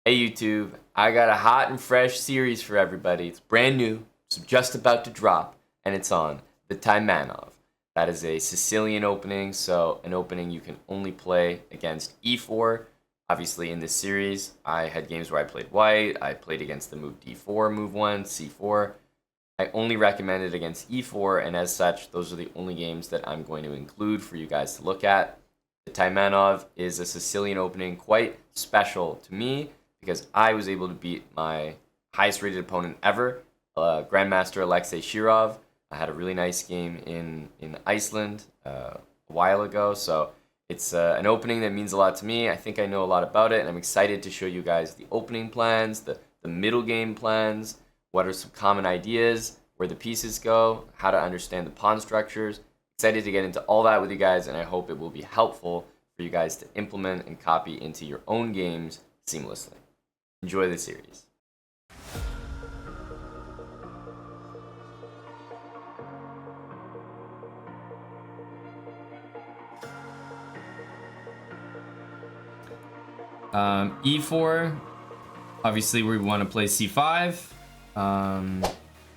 Hey YouTube, I got a hot and fresh series for everybody. It's brand new, it's just about to drop, and it's on the Taimanov. That is a Sicilian opening, so an opening you can only play against e4. Obviously in this series, I had games where I played white, I played against the move d4, move 1, c4. I only recommend it against e4, and as such, those are the only games that I'm going to include for you guys to look at. The Taimanov is a Sicilian opening, quite special to me, because I was able to beat my highest rated opponent ever, Grandmaster Alexei Shirov. I had a really nice game in Iceland a while ago, so it's an opening that means a lot to me. I think I know a lot about it, and I'm excited to show you guys the opening plans, the middle game plans, what are some common ideas, where the pieces go, how to understand the pawn structures. Excited to get into all that with you guys, and I hope it will be helpful for you guys to implement and copy into your own games seamlessly. Enjoy the series. E4, obviously we want to play C5,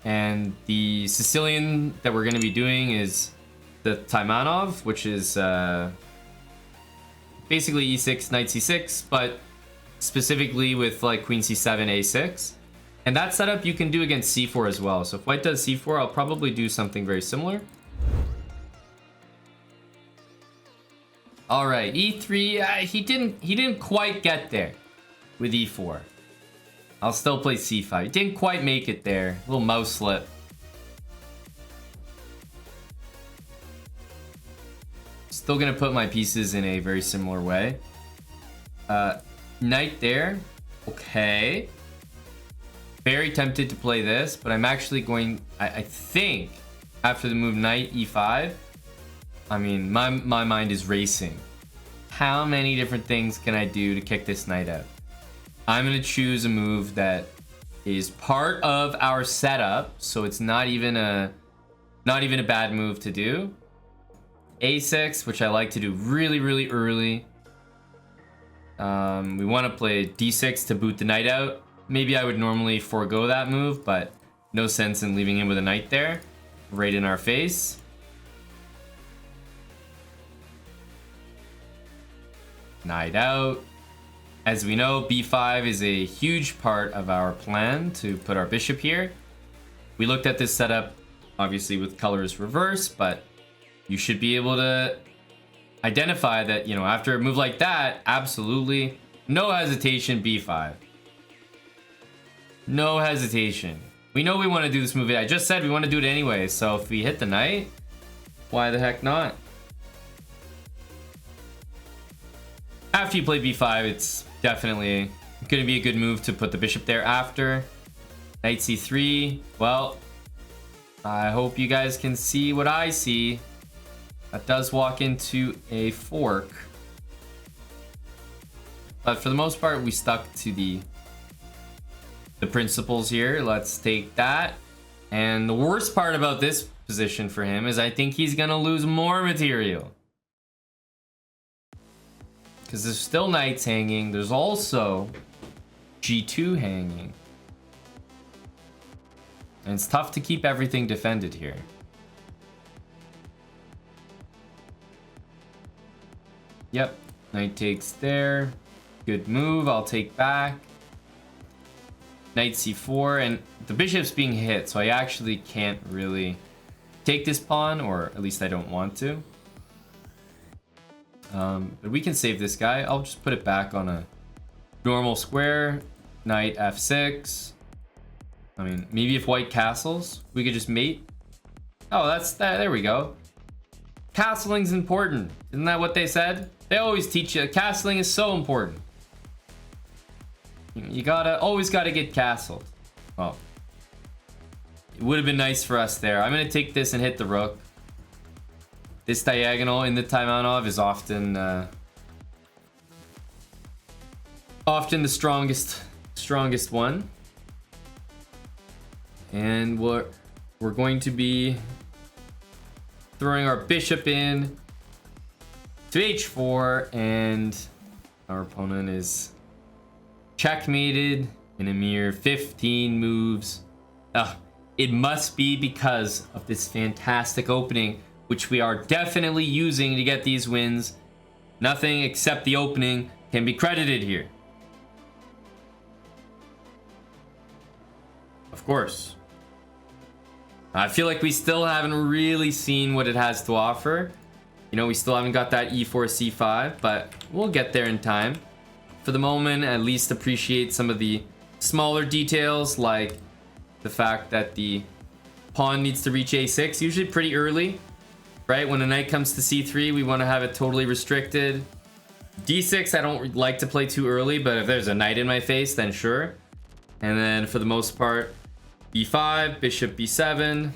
and the Sicilian that we're going to be doing is the Taimanov, which is basically E6, Knight C6, but specifically with like Queen C7, A6. And that setup you can do against C4 as well. So if white does C4, I'll probably do something very similar. All right, E3, he didn't quite get there with E4. I'll still play C5. He didn't quite make it there. A little mouse slip. Still gonna put my pieces in a very similar way. Knight there. Okay. Very tempted to play this, but I'm actually going... I think after the move Knight E5, I mean, my mind is racing. How many different things can I do to kick this knight out? I'm going to choose a move that is part of our setup, so it's not even a bad move to do. A6, which I like to do really, really early. We want to play D6 to boot the knight out. Maybe I would normally forego that move, but no sense in leaving him with a knight there, right in our face. Knight out. As we know, B5 is a huge part of our plan to put our bishop here. We looked at this setup, obviously with colors reversed, but you should be able to identify that, you know, after a move like that, absolutely no hesitation, B5. No hesitation. We know we want to do this move. I just said we want to do it anyway, so if we hit the knight, why the heck not? After you play B5, it's definitely going to be a good move to put the bishop there after. Knight C3, well, I hope you guys can see what I see. That does walk into a fork. But for the most part, we stuck to the principles here. Let's take that. And the worst part about this position for him is I think he's going to lose more material. Because there's still knights hanging. There's also G2 hanging. And it's tough to keep everything defended here. Yep, knight takes there. Good move, I'll take back. Knight C4, and the bishop's being hit, so I actually can't really take this pawn, or at least I don't want to. But we can save this guy. I'll just put it back on a normal square. Knight F6. I mean, maybe if white castles, we could just mate. Oh, that's that. There we go. Castling's important. Isn't that what they said? They always teach you castling is so important. You always gotta get castled. Well, it would have been nice for us there. I'm gonna take this and hit the rook. This diagonal in the Taimanov is often the strongest one. And we're going to be throwing our bishop in to h4, and our opponent is checkmated in a mere 15 moves. Ugh, it must be because of this fantastic opening, which we are definitely using to get these wins. Nothing except the opening can be credited here. Of course. I feel like we still haven't really seen what it has to offer. You know, we still haven't got that e4, c5, but we'll get there in time. For the moment, at least appreciate some of the smaller details, like the fact that the pawn needs to reach a6, usually pretty early, right? When a knight comes to c3, we want to have it totally restricted. d6, I don't like to play too early, but if there's a knight in my face, then sure. And then for the most part, b5, bishop b7,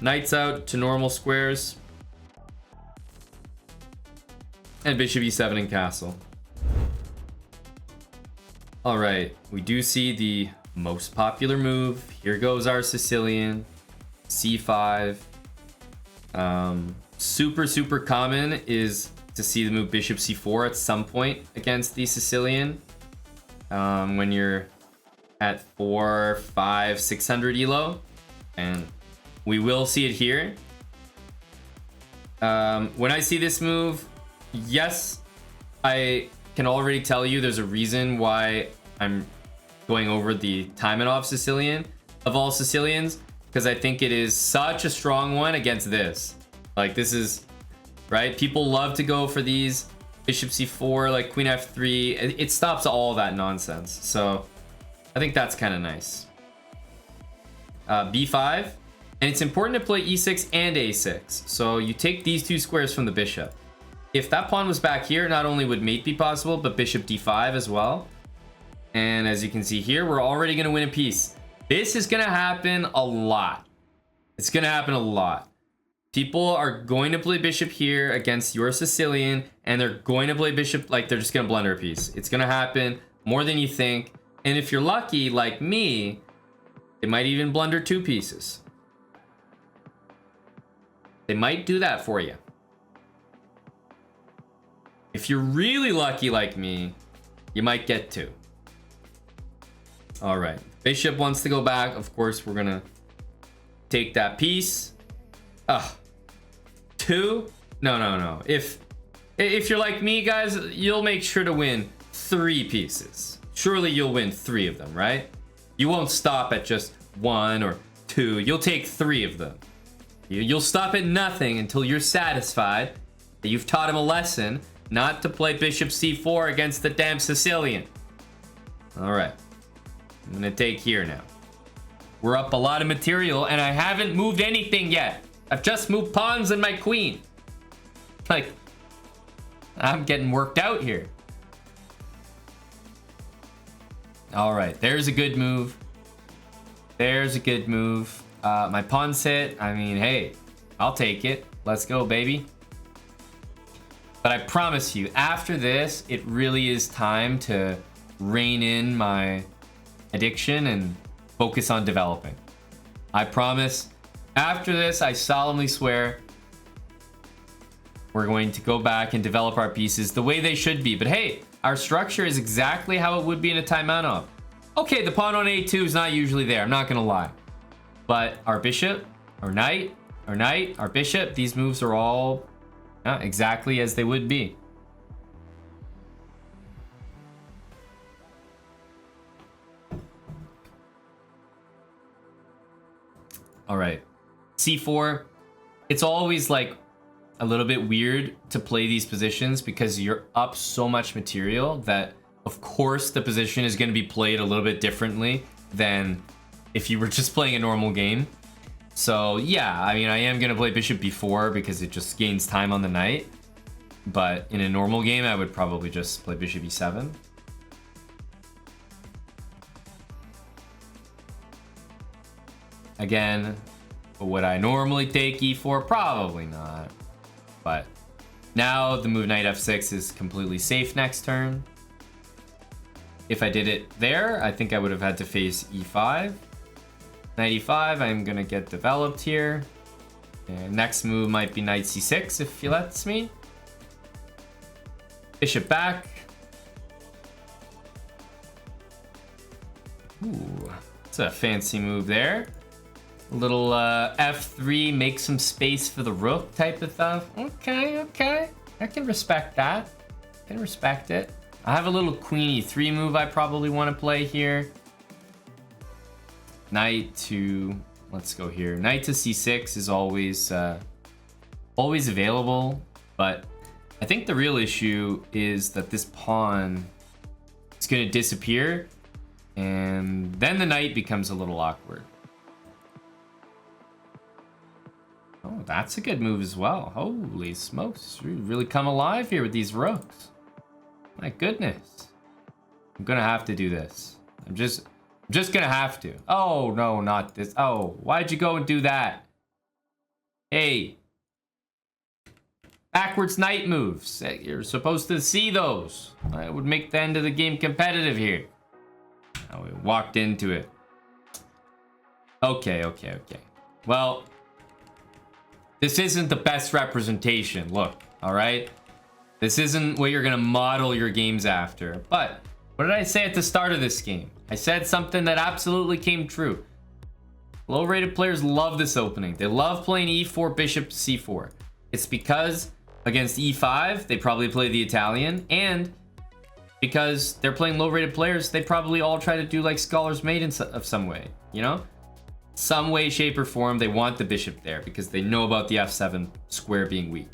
knights out to normal squares, and bishop e7 and castle. All right, we do see the most popular move. Here goes our Sicilian, c5. Super common is to see the move bishop c4 at some point against the Sicilian. When you're at 400, 500, 600 elo, and we will see it here. When I see this move, yes, I can already tell you there's a reason why I'm going over the Taimanov Sicilian of all Sicilians, because I think it is such a strong one against this. Like, this is, right? People love to go for these bishop c4, like queen f3. It stops all that nonsense. So I think that's kind of nice. b5, and it's important to play e6 and a6. So you take these two squares from the bishop. If that pawn was back here, not only would mate be possible, but bishop d5 as well. And as you can see here, we're already going to win a piece. This is going to happen a lot. It's going to happen a lot. People are going to play bishop here against your Sicilian, and they're going to play bishop, like they're just going to blunder a piece. It's going to happen more than you think. And if you're lucky, like me, they might even blunder two pieces. They might do that for you. If you're really lucky like me, you might get two. All right, bishop wants to go back. Of course, we're gonna take that piece. Two? No. If you're like me, guys, you'll make sure to win 3 pieces. Surely you'll win 3 of them, right? You won't stop at just 1 or 2. You'll take 3 of them. You'll stop at nothing until you're satisfied that you've taught him a lesson not to play bishop c4 against the damn Sicilian. All right, I'm gonna take here now. We're up a lot of material, and I haven't moved anything yet. I've just moved pawns and my queen. Like, I'm getting worked out here. All right, there's a good move. There's a good move. My pawn's hit. I mean, hey, I'll take it. Let's go, baby. But I promise you, after this, it really is time to rein in my addiction and focus on developing. I promise. After this, I solemnly swear, we're going to go back and develop our pieces the way they should be. But hey, our structure is exactly how it would be in a Taimanov. Okay, the pawn on a2 is not usually there, I'm not gonna lie. But our bishop, our knight, our bishop, these moves are all exactly as they would be. All right, c4. It's always like a little bit weird to play these positions because you're up so much material that of course the position is going to be played a little bit differently than if you were just playing a normal game. So yeah, I mean, I am going to play bishop b4 because it just gains time on the knight. But in a normal game, I would probably just play bishop e7. Again, would I normally take e4? Probably not. But now the move knight f6 is completely safe next turn. If I did it there, I think I would have had to face e5. Knight e5, I'm gonna get developed here. And next move might be knight c6 if he lets me. Bishop back. Ooh, it's a fancy move there. A little f3, make some space for the rook type of stuff. Okay, okay. I can respect that. I can respect it. I have a little queen e3 move I probably want to play here. Knight to, let's go here. Knight to c6 is always always available, but I think the real issue is that this pawn is going to disappear, and then the knight becomes a little awkward. Oh, that's a good move as well. Holy smokes, you really come alive here with these rooks. My goodness. I'm gonna have to do this. I'm just gonna have to. Oh, no, not this. Oh, why'd you go and do that? Hey. Backwards knight moves. You're supposed to see those. It would make the end of the game competitive here. Oh, we walked into it. Okay, okay, okay. Well, this isn't the best representation. Look, all right? This isn't what you're going to model your games after. But what did I say at the start of this game? I said something that absolutely came true. Low-rated players love this opening. They love playing e4, bishop c4. It's because against e5, they probably play the Italian, and because they're playing low-rated players, they probably all try to do like Scholar's Mate of some way, you know? Some way, shape, or form, they want the bishop there because they know about the f7 square being weak.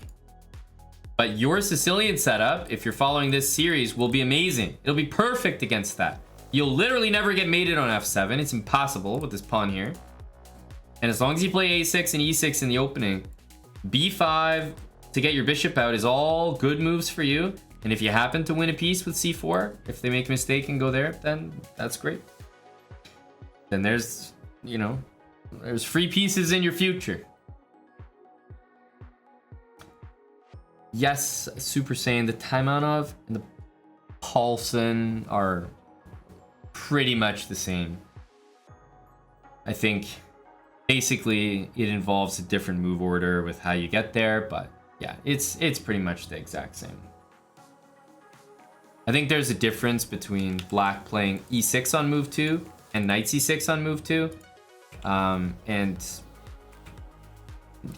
But your Sicilian setup, if you're following this series, will be amazing. It'll be perfect against that. You'll literally never get mated on f7. It's impossible with this pawn here. And as long as you play a6 and e6 in the opening, b5 to get your bishop out is all good moves for you. And if you happen to win a piece with c4, if they make a mistake and go there, then that's great. Then there's, you know, there's free pieces in your future. Yes, Super Saiyan, the Taimanov and the Paulson are pretty much the same. I think basically it involves a different move order with how you get there, but yeah, it's pretty much the exact same. I think there's a difference between black playing e6 on move 2 and knight c6 on move 2. And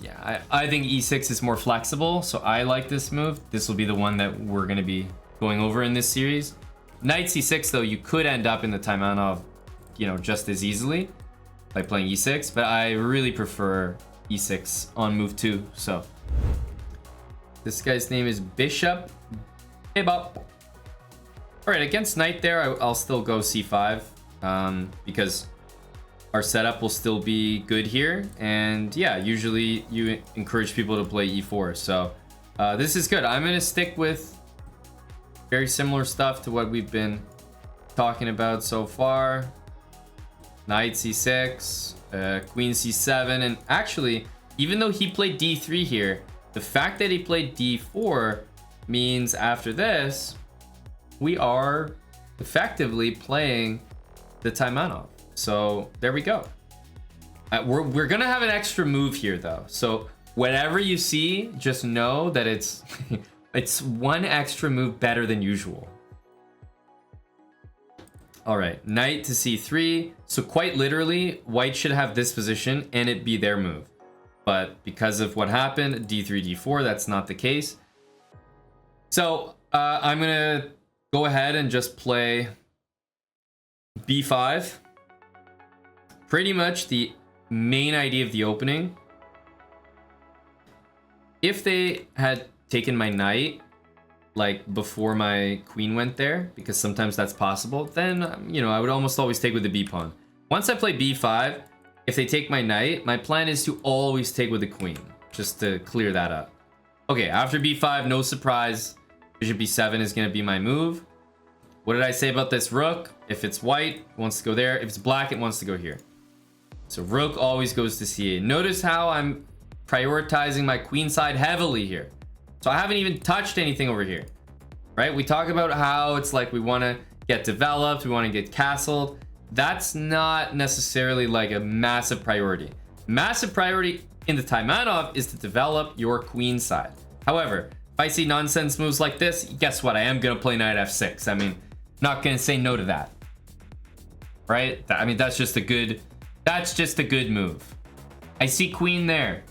yeah, I think e6 is more flexible, so I like this move. This will be the one that we're going to be going over in this series. Knight c6, though, you could end up in the Taimanov, you know, just as easily by playing e6, but I really prefer e6 on move 2. So this guy's name is Bishop. Hey, Bob. All right, against knight there, I'll still go c5 because our setup will still be good here. And yeah, usually you encourage people to play e4. So this is good. I'm going to stick with very similar stuff to what we've been talking about so far. Knight c6, queen c7. And actually, even though he played d3 here, the fact that he played d4 means after this, we are effectively playing the Taimanov. So there we go. We're gonna have an extra move here though. So whatever you see, just know that it's it's one extra move better than usual. All right, knight to c3. So quite literally, white should have this position and it be their move. But because of what happened, d3, d4, that's not the case. So I'm gonna go ahead and just play b5. Pretty much the main idea of the opening. If they had taken my knight like before my queen went there, because sometimes that's possible, then you know, I would almost always take with the b pawn. Once I play b5, if they take my knight, my plan is to always take with the queen, just to clear that up. Okay, after b5, no surprise, bishop b7 is going to be my move. What did I say about this rook? If it's white, it wants to go there. If it's black, it wants to go here. So rook always goes to c8. Notice how I'm prioritizing my queen side heavily here. So I haven't even touched anything over here, right? We talk about how it's like we want to get developed, we want to get castled. That's not necessarily like a massive priority. Massive priority in the Taimanov is to develop your queen side. However, if I see nonsense moves like this, guess what? I am going to play knight f6. I mean, not going to say no to that. right? I mean, that's just a good move. I see queen there.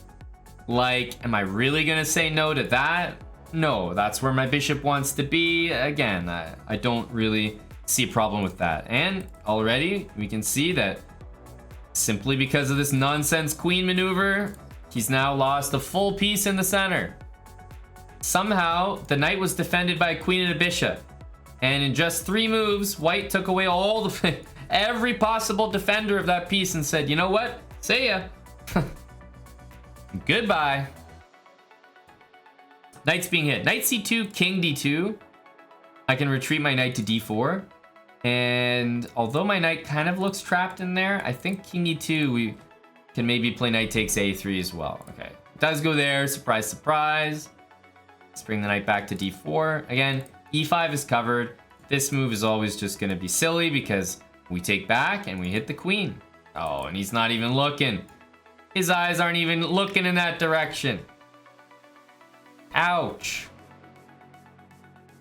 Like, am I really gonna say no to that? No, that's where my bishop wants to be. Again, I don't really see a problem with that. And already we can see that simply because of this nonsense queen maneuver, he's now lost a full piece in the center. Somehow the knight was defended by a queen and a bishop, and in just 3 moves, white took away all the every possible defender of that piece and said, you know what, see ya. Goodbye. Knight's being hit. Knight c2, king d2. I can retreat my knight to d4. And although my knight kind of looks trapped in there, I think king e2, we can maybe play knight takes a3 as well. Okay, it does go there. Surprise, surprise. Let's bring the knight back to d4. Again, e5 is covered. This move is always just going to be silly because we take back and we hit the queen. Oh, and he's not even looking. His eyes aren't even looking in that direction. Ouch.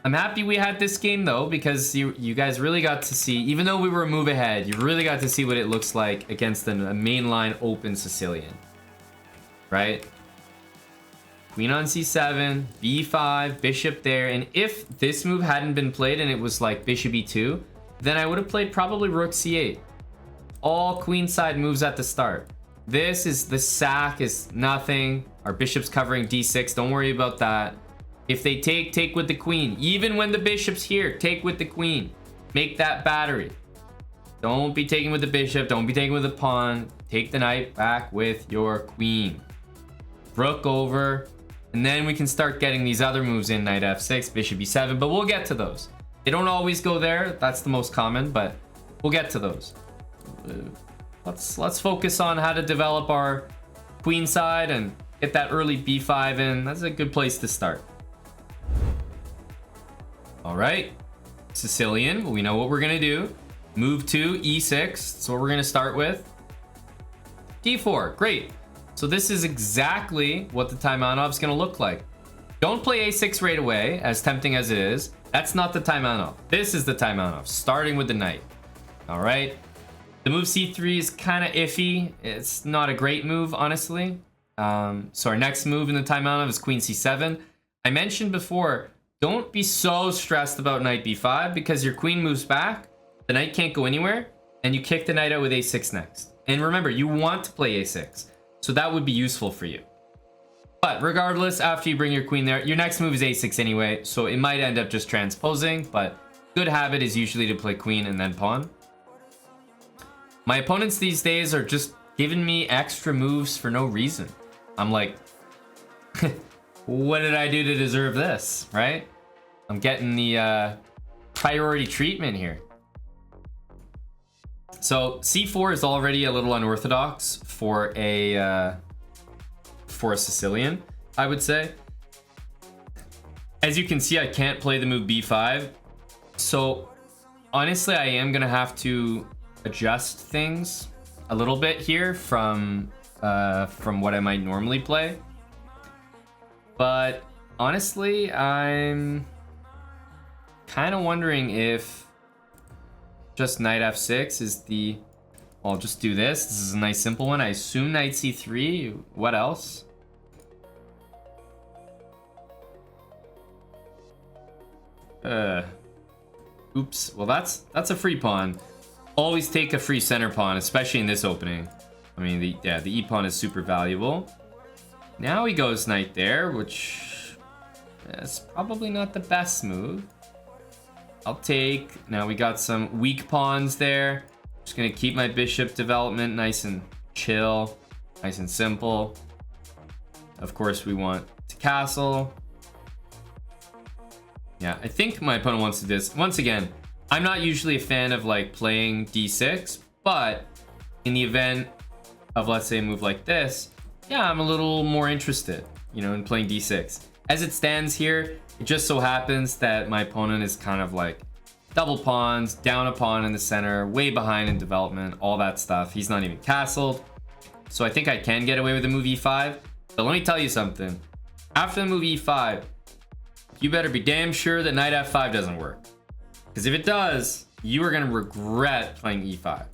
I'm happy we had this game though, because you guys really got to see, even though we were a move ahead, you really got to see what it looks like against a mainline open Sicilian. Right? Queen on c7, b5, bishop there, and if this move hadn't been played and it was like bishop e2, then I would have played probably rook c8. All queenside moves at the start. The sack is nothing. Our bishop's covering d6. Don't worry about that. If they take with the queen. Even when the bishop's here, take with the queen. Make that battery. Don't be taking with the bishop. Don't be taking with the pawn. Take the knight back with your queen. Rook over. And then we can start getting these other moves in. Knight f6, bishop e7. But we'll get to those. They don't always go there. That's the most common. But we'll get to those. Let's focus on how to develop our queen side and get that early b5 in. That's a good place to start. All right, Sicilian, we know what we're gonna do. Move to e6, that's what we're gonna start with. d4, great. So this is exactly what the Taimanov's gonna look like. Don't play a6 right away, as tempting as it is. That's not the Taimanov. This is the Taimanov, starting with the knight. All right. The move c3 is kind of iffy. It's not a great move, honestly. So our next move in the Taimanov is queen c7. I mentioned before, don't be so stressed about knight b5 because your queen moves back, the knight can't go anywhere, and you kick the knight out with a6 next. And remember, you want to play a6, so that would be useful for you. But regardless, after you bring your queen there, your next move is a6 anyway, so it might end up just transposing, but good habit is usually to play queen and then pawn. My opponents these days are just giving me extra moves for no reason. I'm like, what did I do to deserve this, right? I'm getting the priority treatment here. So c4 is already a little unorthodox for a Sicilian, I would say. As you can see, I can't play the move b5. So honestly, I am gonna have to adjust things a little bit here from what I might normally play. But honestly, I'm kind of wondering if just knight f6 is the... Well, I'll just do this. This is a nice simple one. I assume knight c3. What else? Oops. Well, that's a free pawn. Always take a free center pawn, especially in this opening. I mean, the e-pawn is super valuable. Now he goes knight there, which is probably not the best move. I'll take. Now we got some weak pawns there. Just gonna keep my bishop development nice and chill, nice and simple. Of course, we want to castle. Yeah, I think my opponent wants to do this. Once again, I'm not usually a fan of like playing d6, but in the event of, let's say, a move like this, yeah, I'm a little more interested, you know, in playing d6. As it stands here, it just so happens that my opponent is kind of like double pawns, down a pawn in the center, way behind in development, all that stuff. He's not even castled. So I think I can get away with the move e5. But let me tell you something. After the move e5, you better be damn sure that knight f5 doesn't work. Because if it does, you are going to regret playing e5.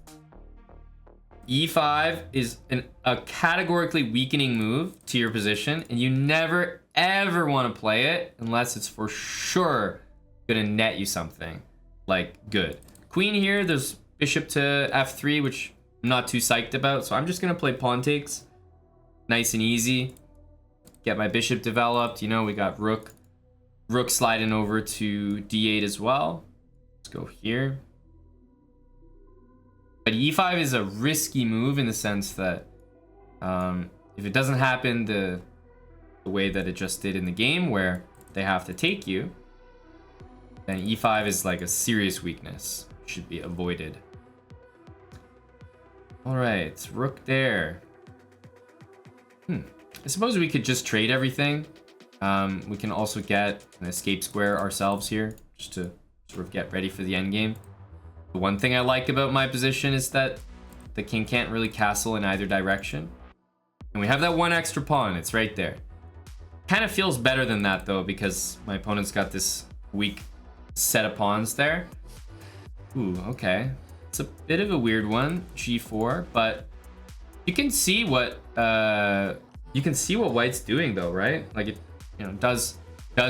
e5 is a categorically weakening move to your position, and you never ever want to play it unless it's for sure going to net you something like good. Queen here, there's bishop to f3, which I'm not too psyched about, so I'm just going to play pawn takes. Nice and easy. Get my bishop developed. You know, we got rook sliding over to d8 as well. Let's go here. But e5 is a risky move in the sense that if it doesn't happen the way that it just did in the game where they have to take you, then e5 is like a serious weakness. Should be avoided. All right, rook there. I suppose we could just trade everything. We can also get an escape square ourselves here, just to sort of get ready for the endgame. The one thing I like about my position is that the king can't really castle in either direction. And we have that one extra pawn, it's right there. Kind of feels better than that though, because my opponent's got this weak set of pawns there. Ooh, okay. It's a bit of a weird one, g4, but you can see what white's doing though, right? Like it, you know, does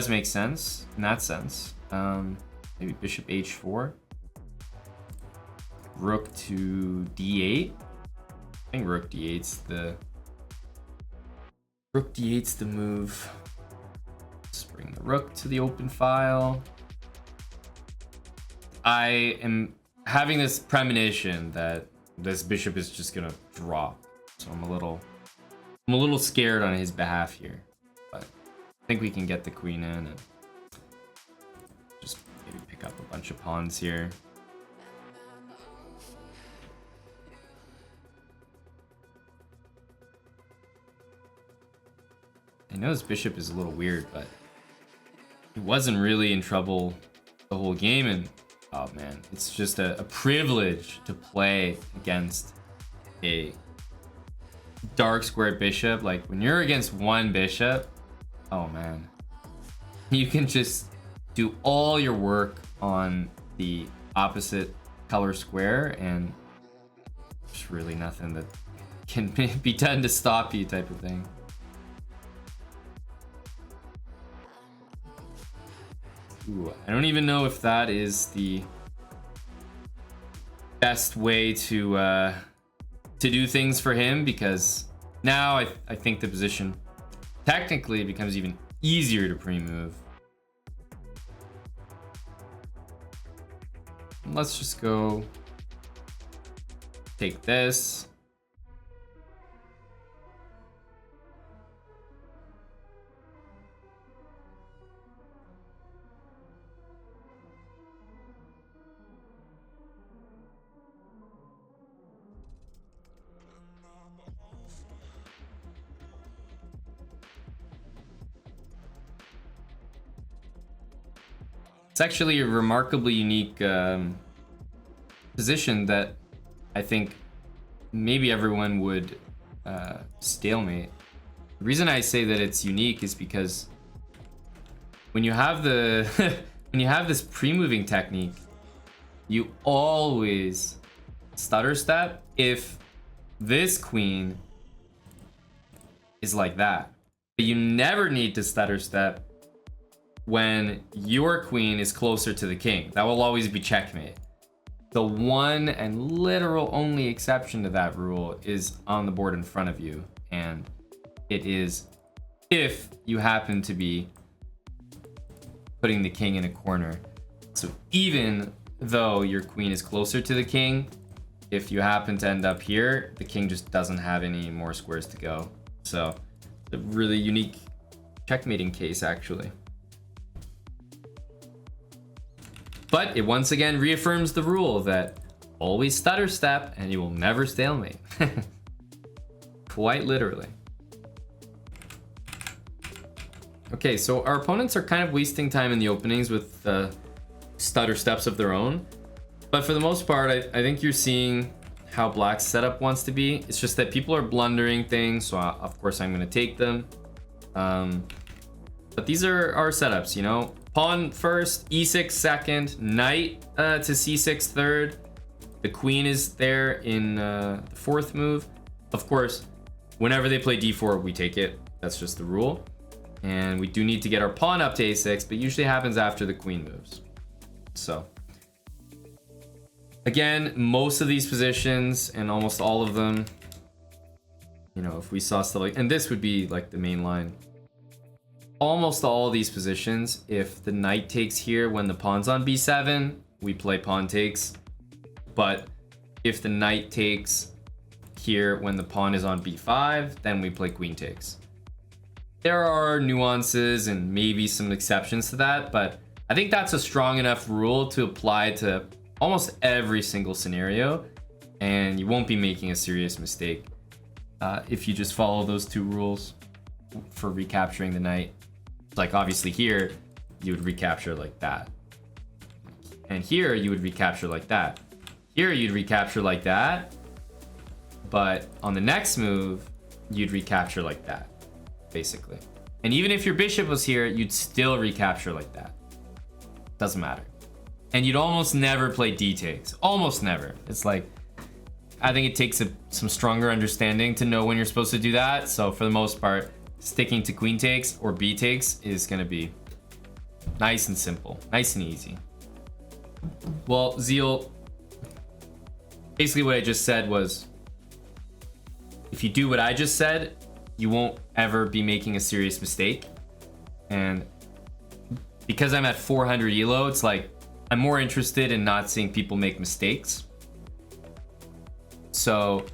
make sense in that sense. Maybe bishop h4. Rook to d8. I think rook d8's the move. Let's bring the rook to the open file. I am having this premonition that this bishop is just gonna drop, so I'm a little scared on his behalf here, but I think we can get the queen in and just maybe pick up a bunch of pawns here. I know this bishop is a little weird, but he wasn't really in trouble the whole game, and oh man, it's just a privilege to play against a dark square bishop. Like when you're against one bishop, oh man, you can just do all your work on the opposite color square and there's really nothing that can be done to stop you, type of thing. Ooh, I don't even know if that is the best way to do things for him, because now I think the position technically becomes even easier to pre-move. Let's just go take this. It's actually a remarkably unique position that I think maybe everyone would stalemate. The reason I say that it's unique is because when you have the when you have this pre-moving technique, you always stutter step if this queen is like that. But you never need to stutter step when your queen is closer to the king. That will always be checkmate. The one and literal only exception to that rule is on the board in front of you, and it is if you happen to be putting the king in a corner. So even though your queen is closer to the king, if you happen to end up here, the king just doesn't have any more squares to go. So it's a really unique checkmating case, actually. But it once again reaffirms the rule that always stutter step and you will never stalemate. Quite literally. Okay, so our opponents are kind of wasting time in the openings with stutter steps of their own. But for the most part, I think you're seeing how Black's setup wants to be. It's just that people are blundering things, so of course I'm going to take them. But these are our setups, you know? pawn first, e6 second, knight to c6 third. The queen is there in the fourth move. Of course, whenever they play d4, we take it. That's just the rule. And we do need to get our pawn up to a6, but usually happens after the queen moves. So again, most of these positions and almost all of them, you know, if we saw stuff like, and this would be like the main line. Almost all of these positions, if the knight takes here when the pawn's on b7, we play pawn takes. But if the knight takes here when the pawn is on b5, then we play queen takes. There are nuances and maybe some exceptions to that, but I think that's a strong enough rule to apply to almost every single scenario, and you won't be making a serious mistake if you just follow those two rules for recapturing the knight. Like obviously here, you would recapture like that. And here you would recapture like that. Here you'd recapture like that. But on the next move, you'd recapture like that, basically. And even if your bishop was here, you'd still recapture like that. Doesn't matter. And you'd almost never play d takes. Almost never. It's like, I think it takes some stronger understanding to know when you're supposed to do that. So for the most part, sticking to queen takes or b takes is going to be nice and simple, nice and easy. Well, Zeal, basically what I just said was, if you do what I just said, you won't ever be making a serious mistake. And because I'm at 400 elo, it's like I'm more interested in not seeing people make mistakes. So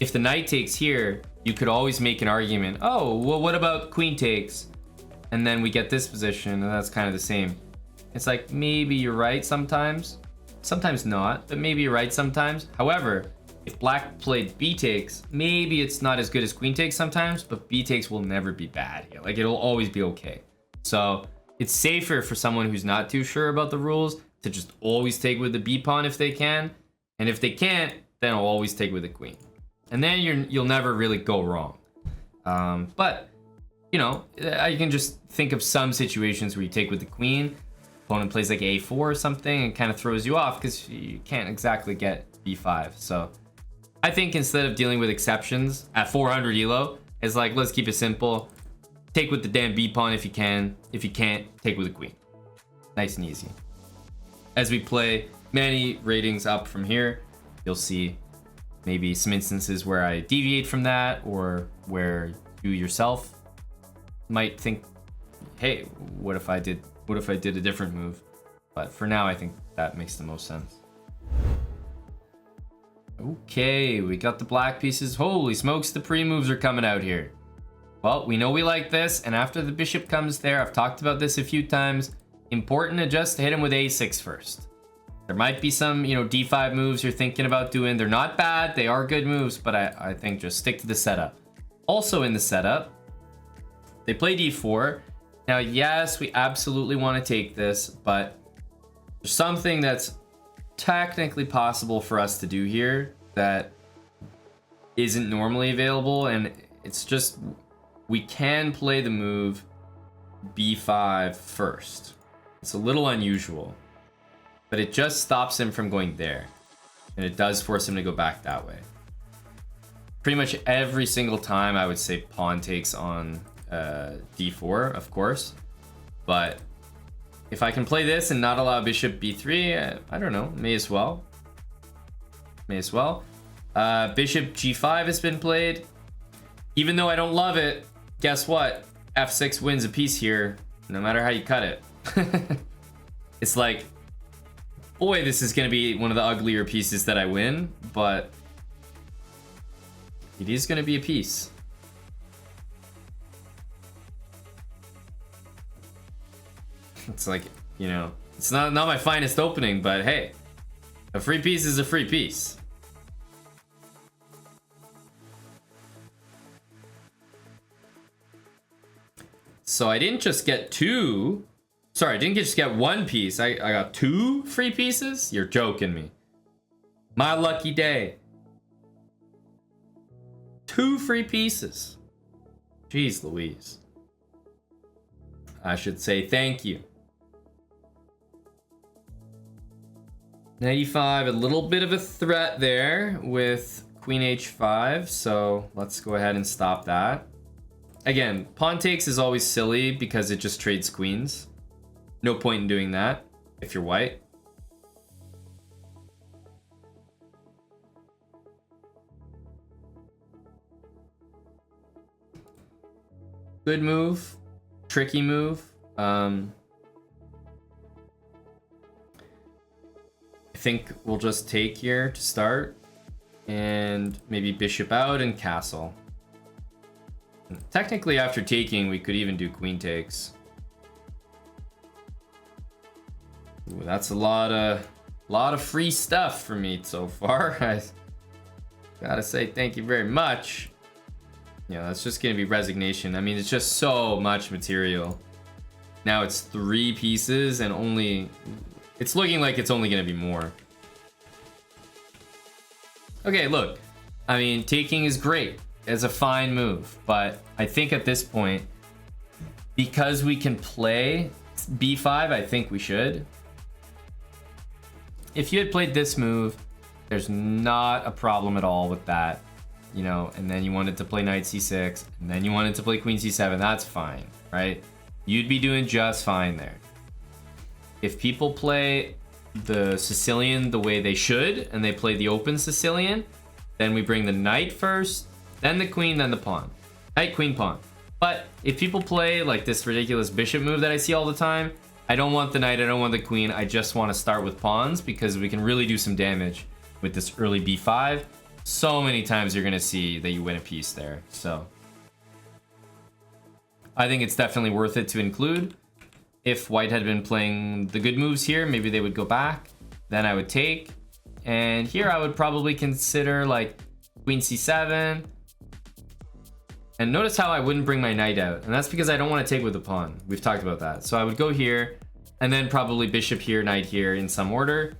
if the knight takes here, you could always make an argument. Oh, well, what about queen takes? And then we get this position, and that's kind of the same. It's like, maybe you're right sometimes. Sometimes not, but maybe you're right sometimes. However, if black played b takes, maybe it's not as good as queen takes sometimes, but b takes will never be bad here. Like, it'll always be okay. So it's safer for someone who's not too sure about the rules to just always take with the b pawn if they can. And if they can't, then I'll always take with the queen. And then you'll never really go wrong. But, you know, I can just think of some situations where you take with the queen, opponent plays like a4 or something and kind of throws you off because you can't exactly get b5. So I think instead of dealing with exceptions at 400 elo, it's like, let's keep it simple. Take with the damn b pawn if you can. If you can't, take with the queen. Nice and easy. As we play many ratings up from here, you'll see maybe some instances where I deviate from that, or where you yourself might think, hey, what if I did a different move? But for now, I think that makes the most sense. Okay, we got the black pieces. Holy smokes, the pre-moves are coming out here. Well, we know we like this, and after the bishop comes there, I've talked about this a few times, important to just hit him with a6 first. There might be some, you know, d5 moves you're thinking about doing. They're not bad, they are good moves, but I think just stick to the setup. Also in the setup, they play d4. Now, yes, we absolutely want to take this, but there's something that's technically possible for us to do here that isn't normally available, and it's just, we can play the move b5 first. It's a little unusual, but it just stops him from going there, and it does force him to go back that way. Pretty much every single time I would say pawn takes on d4, of course, but if I can play this and not allow bishop b3, I don't know, may as well. Bishop g5 has been played. Even though I don't love it, guess what? f6 wins a piece here, no matter how you cut it. It's like, boy, this is going to be one of the uglier pieces that I win, but it is going to be a piece. It's like, you know, it's not my finest opening, but hey, a free piece is a free piece. So I didn't just get two. Sorry, I didn't just get one piece. I got two free pieces? You're joking me. My lucky day. Two free pieces. Jeez Louise. I should say thank you. Knight e5, a little bit of a threat there with queen h5, so let's go ahead and stop that. Again, pawn takes is always silly because it just trades queens. No point in doing that if you're white. Good move, tricky move. I think we'll just take here to start and maybe bishop out and castle. Technically, after taking, we could even do queen takes. Ooh, that's a lot of free stuff for me so far. I gotta say thank you very much. Yeah, that's just gonna be resignation. I mean, it's just so much material. Now it's 3 pieces and it's looking like it's only gonna be more. Okay, look, I mean, taking is great. It's a fine move, but I think at this point, because we can play b5, I think we should. If you had played this move, there's not a problem at all with that, you know, and then you wanted to play knight c6, and then you wanted to play queen c7, that's fine, right? You'd be doing just fine there. If people play the Sicilian the way they should, and they play the open Sicilian, then we bring the knight first, then the queen, then the pawn. Knight, queen, pawn. But if people play like this ridiculous bishop move that I see all the time, I don't want the knight, I don't want the queen, I just want to start with pawns because we can really do some damage with this early b5. So many times you're going to see that you win a piece there. So I think it's definitely worth it to include. If white had been playing the good moves here, maybe they would go back. Then I would take. And here I would probably consider like queen c7. And notice how I wouldn't bring my knight out. And that's because I don't want to take with the pawn. We've talked about that. So I would go here and then probably bishop here, knight here in some order.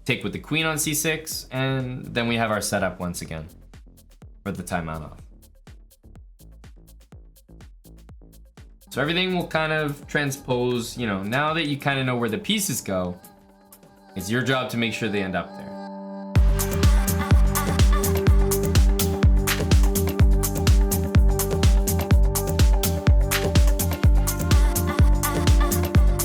Take with the queen on c6. And then we have our setup once again for the Taimanov. So everything will kind of transpose, you know, now that you kind of know where the pieces go, it's your job to make sure they end up